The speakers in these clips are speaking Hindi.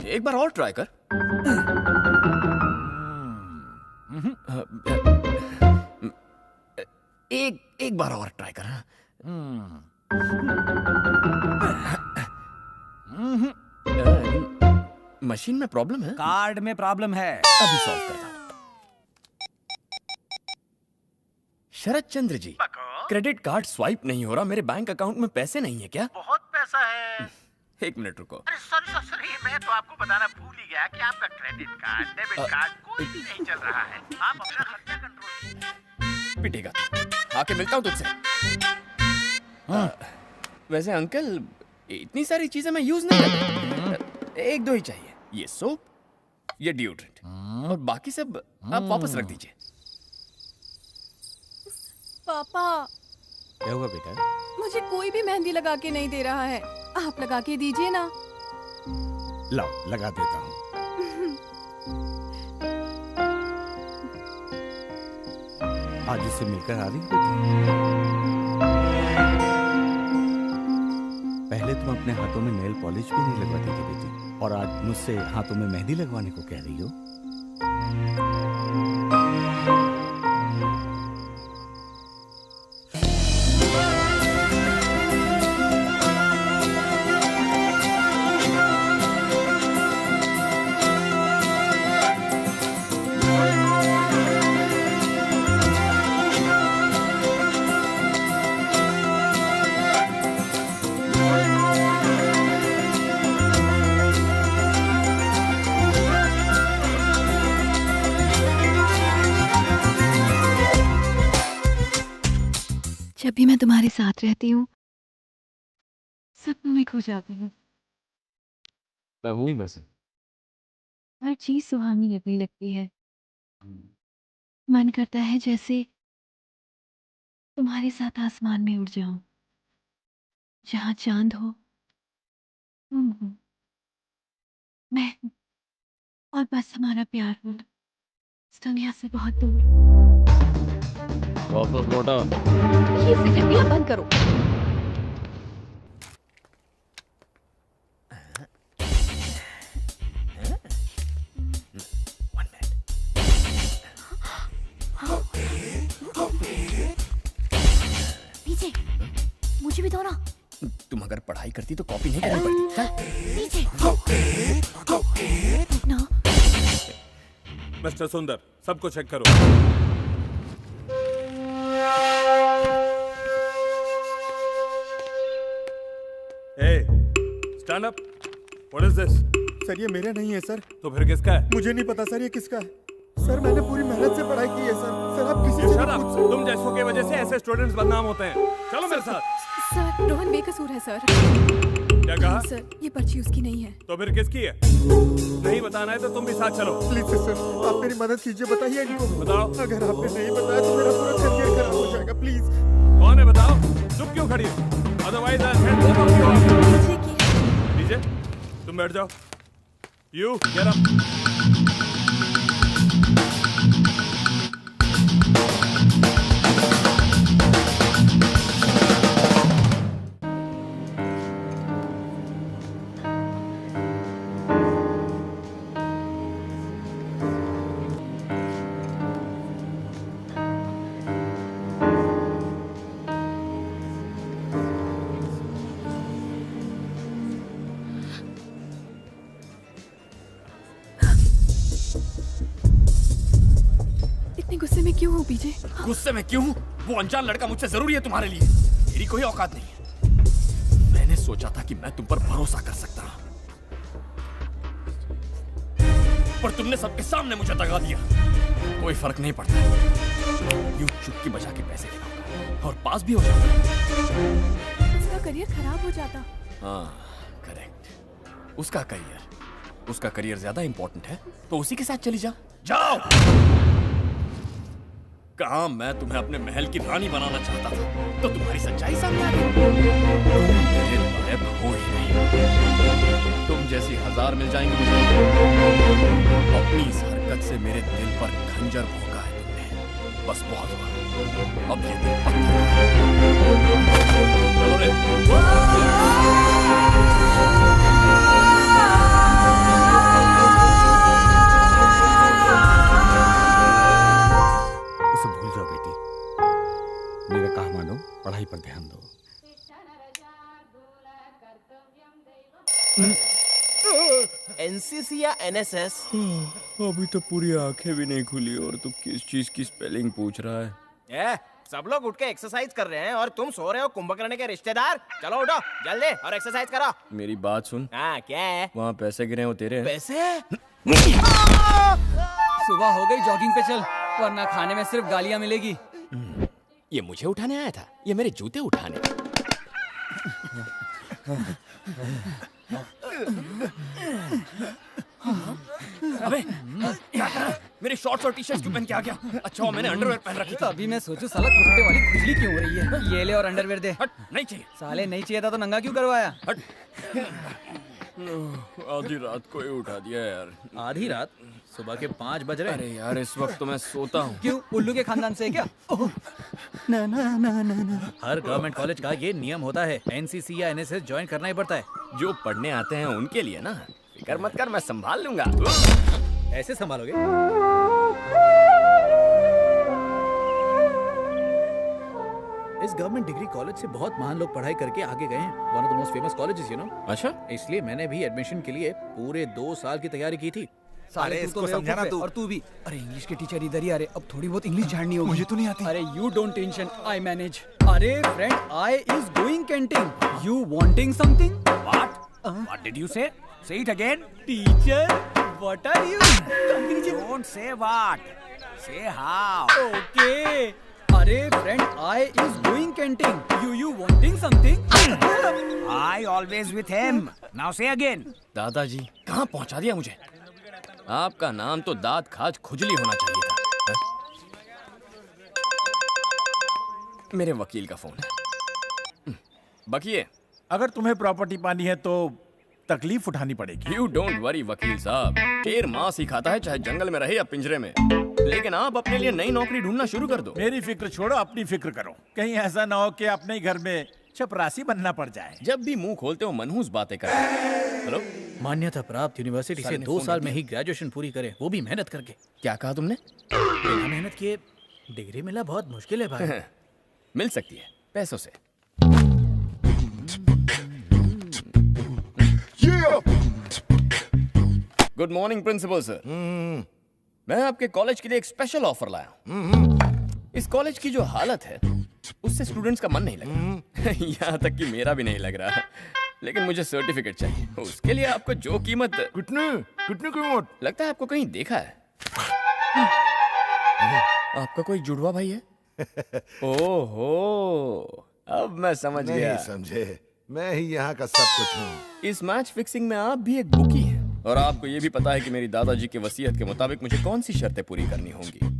एक बार और ट्राई कर। एक बार और ट्राई कर। मशीन में प्रॉब्लम है, कार्ड में प्रॉब्लम है। अभी सॉल्व करता हूं। शरद Chandra ji, credit card swipe नहीं हो रहा, मेरे बैंक अकाउंट में पैसे नहीं है क्या? बहुत पैसा है। एक मिनट रुको। अरे सॉरी, मैं तो आपको बताना भूल ही गया कि आपका क्रेडिट कार्ड, डेबिट कार्ड कोई भी नहीं चल रहा है। आप अपना खर्चा कंट्रोल कीजिए। पिटेगा, आके मिलता हूँ तुझसे। वैसे अंकल, इतनी सारी चीजें मैं यूज नहीं करता, एक दो ही चाहिए। ये सोप, ये डिओड्रेंट, और बाकी सब आप वापस रख दीजिए। पापा, क्या हुआ बेटा? मुझे कोई भी मेहंदी लगा के नहीं दे रहा है। आप लगा के दीजिए ना। लाओ, लगा देता हूँ। आज इससे मिलकर आ रही हो बेटी? पहले तुम अपने हाथों में नेल पॉलिश भी नहीं लगवाती थी बेटी, और आज मुझसे हाथों में मेहंदी लगवाने को कह रही हो। जब भी मैं तुम्हारे साथ रहती हूँ सपनों में खो जाती हूँ। मैं हूँ ही वैसे। हर चीज सुहानी लगने लगती है। मन करता है जैसे तुम्हारे साथ आसमान में उड़ जाऊं, जहाँ चांद हो तुम हो, मैं हूं, और बस हमारा प्यार हो इस दुनिया से बहुत दूर। ये सिगरेटियां बंद करो। पीछे, मुझे भी दो ना। तुम अगर पढ़ाई करती तो कॉपी नहीं करनी पड़ती। चल। पीछे ना। मिस्टर सुंदर, सबको चेक करो। Stand up. What is this? Sir, ये मेरा नहीं है सर। तो फिर किसका है? मुझे नहीं पता सर, ये किसका है। सर, मैंने पूरी मेहनत से पढ़ाई की है सर। सर, आप किसी से Shut भी up! पूछ सकते। तुम जैसों की वजह से ऐसे स्टूडेंट्स बदनाम होते हैं। चलो मेरे साथ। सर, रोहन बेकसूर है सर। क्या कहा? सर, ये पर्ची उसकी नहीं है। तो फिर किसकी है? नहीं बताना है तो तुम भी साथ चलो। प्लीज सर, आप मेरी मदद कीजिए, बताइए इनको। बताओ। अगर आपने नहीं बताया तो मेरा पूरा करियर खराब हो जाएगा। प्लीज। कौन है बताओ? चुप क्यों खड़ी हो? Otherwise I send both of you out. मुझे की लीजिए, तुम बैठ जाओ। You get up. इतने गुस्से में क्यों हो पीछे? गुस्से में क्यों हूं? वो अनजान लड़का मुझसे जरूरी है तुम्हारे लिए। मेरी कोई औकात नहीं है। मैंने सोचा था कि मैं तुम पर भरोसा कर सकता हूं, पर तुमने सबके सामने मुझे दगा दिया। कोई फर्क नहीं पड़ता, यूं चुटकी बजा के पैसे गिनाऊंगा और पास भी हो जाऊंगा। उसका करियर खराब हो जाता। हाँ, करेक्ट। उसका करियर ज्यादा इंपॉर्टेंट है, तो उसी के साथ चली जाओ। जाओ। कहा मैं तुम्हें अपने महल की रानी बनाना चाहता था, तो तुम्हारी सच्चाई सामने आ गई। तुम मेरे लायक हो ही नहीं। तुम जैसी 1000 मिल जाएंगी मुझे। अपनी इस हरकत से मेरे दिल पर खंजर भोंका है तुमने। बस बहुत हुआ, अब ये दिल पत्थर है। चलो रे। एनसीसी या एनएसएस? अभी तो पूरी आंखें भी नहीं खुली और तू किस चीज की स्पेलिंग पूछ रहा है? सब लोग उठ के एक्सरसाइज कर रहे हैं और तुम सो रहे हो कुंभकर्ण के रिश्तेदार। चलो उठो जल्दी और एक्सरसाइज करो। मेरी बात सुन। हाँ क्या है? वहाँ पैसे गिरे हैं, वो तेरे हैं? पैसे? सुबह हो गई, जॉगिंग पे चल, वरना खाने में सिर्फ गालियां मिलेगी। ये मुझे उठाने आया था, ये मेरे जूते उठाने। अबे क्या कर रहा है? मेरे शॉर्ट्स और टी-शर्ट्स क्यों पहन के आ गया? अच्छा मैंने अंडरवेयर पहन रखी थी। अभी मैं सोचूं साला कुत्ते वाली खुजली क्यों हो रही है। ये ले और अंडरवेयर दे। हट, नहीं चाहिए। साले नहीं चाहिए था तो नंगा क्यों करवाया? हट। आधी रात को ही उठा दिया यार। आधी रात? सुबह के 5 बज रहे। अरे यार इस वक्त तो मैं सोता हूँ। क्यों, उल्लू के खानदान से है क्या? ना ना ना ना ना। हर गवर्नमेंट कॉलेज का ये नियम होता है, एनसीसी या एनएसएस ज्वाइन करना ही पड़ता है। जो पढ़ने आते हैं उनके लिए ना, फिक्र मत कर, मैं संभाल लूंगा। ऐसे संभालोगे? इस गवर्नमेंट डिग्री कॉलेज से बहुत महान लोग पढ़ाई करके आगे गए हैं। One of the most famous colleges, you know. अच्छा, इसलिए मैंने भी एडमिशन के लिए पूरे 2 साल की तैयारी की थी। साले तू तो समझाना तू। और तू भी। अरे इंग्लिश के टीचर इधर ही आ रहे, अब थोड़ी बहुत इंग्लिश जाननी होगी। मुझे तो नहीं आती। अरे you don't tension, I manage. अरे friend, I is going canteen, you wanting something? What did you say? Say it again. Teacher, what are you? Don't say what. Say how. Okay. अरे friend, I is going canteen, you wanting something? I always with him. Now say again. दादाजी कहाँ पहुँचा दिया मुझे? आपका नाम तो दांत खाज खुजली होना चाहिए था। मेरे वकील का फोन है। बकिए, अगर तुम्हें प्रॉपर्टी पानी है तो तकलीफ उठानी पड़ेगी। यू डोंट वरी वकील साहब, शेर मांस ही खाता है चाहे जंगल में रहे या पिंजरे में। लेकिन आप अपने लिए नई नौकरी ढूंढना शुरू कर दो। मेरी फिक्र छोड़ो, अपनी फिक्र करो। कहीं ऐसा ना हो कि अपने ही घर में चपरासी बनना पड़ जाए। जब भी मुंह खोलते हो मनहूस बातें करते हो। हेलो, मान्यता प्राप्त यूनिवर्सिटी से 2 साल में ही ग्रेजुएशन पूरी करें, वो भी मेहनत करके। क्या कहा तुमने? बिना मेहनत किए डिग्री मिलना बहुत मुश्किल है भाई। मिल सकती है पैसों से। Good morning principal sir. मैं आपके कॉलेज के लिए एक स्पेशल ऑफर लाया हूँ। इस कॉलेज की जो हालत है उससे स्टूडेंट्स का मन नहीं लग रहा। यहाँ तक कि मेरा भी नहीं लग रहा। लेकिन मुझे सर्टिफिकेट चाहिए, उसके लिए आपको जो कीमत। कितनी कीमत? लगता है आपको कहीं देखा है। आपका कोई जुड़वा भाई है? ओहो, अब मैं समझ गया। नहीं समझे, मैं ही यहाँ का सब कुछ हूँ। इस मैच फिक्सिंग में आप भी एक बुकी हैं और आपको ये भी पता है कि मेरी दादाजी की वसीयत के मुताबिक मुझे कौन सी शर्तें पूरी करनी होंगी।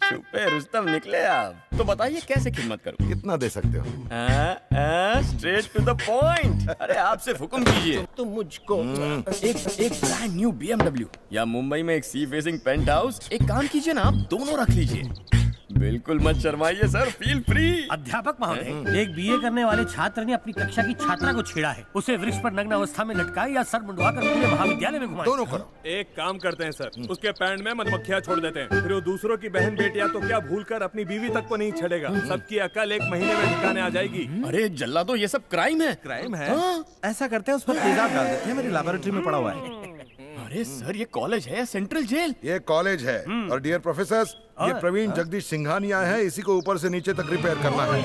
छुपे रुस्तम निकले आप। तो बताइए कैसे खिदमत करूं? कितना दे सकते हो? Straight to the point. अरे आप सिर्फ हुक्म कीजिए। तो मुझको एक ब्रांड न्यू BMW या मुंबई में एक सी फेसिंग पेंट हाउस। एक काम कीजिए ना, आप दोनों रख लीजिए। बिल्कुल मत शर्माइए सर, फील फ्री। अध्यापक महोदय, एक बीए करने वाले छात्र ने अपनी कक्षा की छात्रा को छेड़ा है। उसे वृक्ष पर नग्न अवस्था में लटकाया या सर मुंडवाकर पूरे महाविद्यालय में घुमाया। दोनों करो। एक काम करते हैं सर, उसके पैंट में मधुमक्खियां छोड़ देते हैं, फिर वो दूसरों की बहन बेटियां तो क्या भूलकर अपनी बीवी तक को नहीं छेड़ेगा। सबकी अकल 1 महीने में ठिकाने आ जाएगी। अरे जल्ला, तो ये सब क्राइम है। क्राइम है? ऐसा करते हैं उस पर तेजाब डाल देते हैं, मेरी लैबोरेटरी में पड़ा हुआ है। अरे सर, ये कॉलेज है या सेंट्रल जेल? ये कॉलेज है और डियर प्रोफेसर, ये प्रवीण जगदीश सिंघानिया है, इसी को ऊपर से नीचे तक रिपेयर करना है।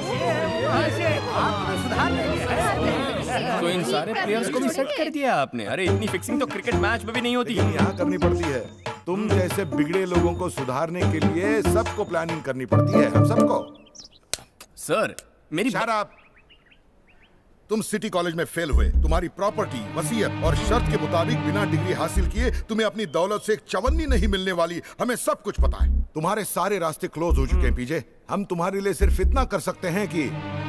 तो इन सारे प्लेयर्स को भी सेट कर दिया आपने? अरे इतनी फिक्सिंग तो क्रिकेट मैच में भी नहीं होती। यहाँ करनी पड़ती है। तुम जैसे बिगड़े लोगों को सुधारने के लिए सबको प्लानिंग करनी पड़ती है, हम सबको। सर मेरी Shut up! तुम सिटी कॉलेज में फेल हुए, तुम्हारी प्रॉपर्टी, वसीयत और शर्त के मुताबिक बिना डिग्री हासिल किए तुम्हें अपनी दौलत से एक चवन्नी नहीं मिलने वाली, हमें सब कुछ पता है। तुम्हारे सारे रास्ते क्लोज हो चुके हैं पीजे। हम तुम्हारे लिए सिर्फ इतना कर सकते हैं कि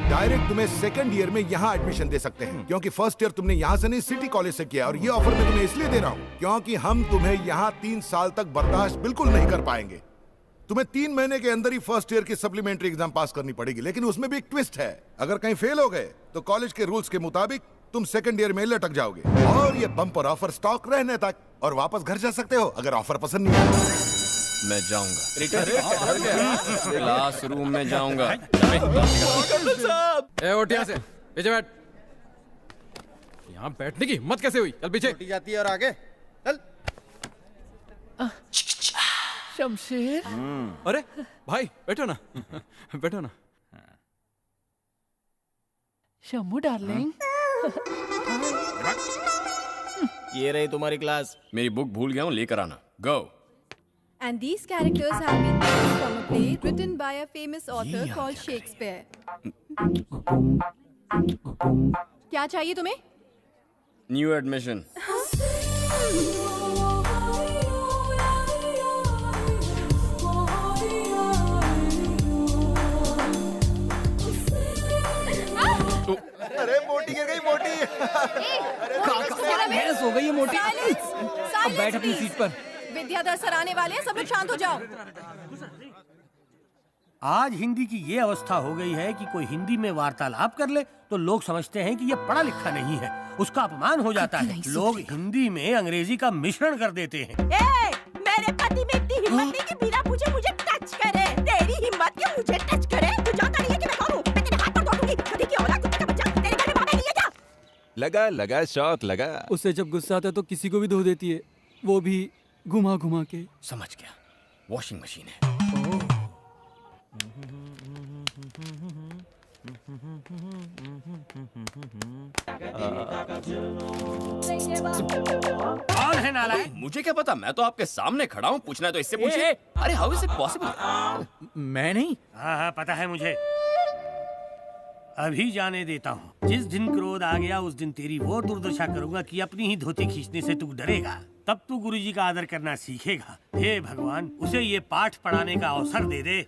डायरेक्ट तुम्हें सेकंड ईयर में यहाँ एडमिशन दे सकते हैं, क्योंकि फर्स्ट ईयर तुमने यहाँ से नहीं सिटी कॉलेज से किया। और ये ऑफर मैं तुम्हें इसलिए दे रहा हूँ क्योंकि हम तुम्हें यहाँ 3 साल तक बर्दाश्त बिल्कुल नहीं कर पाएंगे। तुम्हें 3 महीने के अंदर ही फर्स्ट ईयर की सप्लीमेंट्री एग्जाम पास करनी पड़ेगी, लेकिन उसमें भी एक ट्विस्ट है। अगर कहीं फेल हो गए तो कॉलेज के रूल्स के मुताबिक तुम सेकंड ईयर में लटक जाओगे और ये बम्पर ऑफर स्टॉक रहने तक, और वापस घर जा सकते हो अगर ऑफर पसंद नहीं आया। मैं जाऊंगा क्लासरूम में जाऊंगा। ए, उठ यहाँ से, पीछे बैठ। यहाँ बैठने की हिम्मत कैसे हुई? चल पीछे। जाती है और आगे चल। शमशेर अरे भाई बैठो ना बैठो ना। शम्मू डार्लिंग ये रही तुम्हारी क्लास। मेरी बुक भूल गया हूँ, लेकर आना। गो। And these characters have been taken from a play written by a famous author called Shakespeare. क्या चाहिए तुम्हें? New admission. अरे मोटी गिर गई मोटी। भैंस हो गई है मोटी। अब बैठ अपनी सीट पर। विद्याधर सर आने वाले हैं, सब लोग शांत हो जाओ। आज हिंदी की ये अवस्था हो गई है कि कोई हिंदी में वार्तालाप कर ले तो लोग समझते हैं कि ये पढ़ा लिखा नहीं है, उसका अपमान हो जाता है। लोग हिंदी में अंग्रेजी का मिश्रण कर देते हैं। मेरे पति में इतनी हिम्मत नहीं कि बिना पूछे मुझे टच करे। तेरी हिम्मत कि मुझे टच करे? तू जानता नहीं है कि मैं कौन हूँ? मैं तेरे हाथ पर तोड़ दूंगी। कभी की औलाद, कुत्ते का बच्चा, तेरे घर में बाबा नहीं है क्या? लगा शौक लगा। उससे जब गुस्सा आता है तो किसी को भी धो देती है, वो भी घुमा घुमा के। समझ गया, वॉशिंग मशीन है। कौन है नालायक? मुझे क्या पता, मैं तो आपके सामने खड़ा हूँ, पूछना है तो इससे पूछिए। अरे हाउ इज इट पॉसिबल? मैं नहीं। हाँ पता है मुझे। अभी जाने देता हूँ। जिस दिन क्रोध आ गया उस दिन तेरी वो दुर्दशा करूंगा कि अपनी ही धोती खींचने से तू डरेगा। तब तू गुरुजी का आदर करना सीखेगा। हे भगवान, उसे ये पाठ पढ़ाने का अवसर दे दे।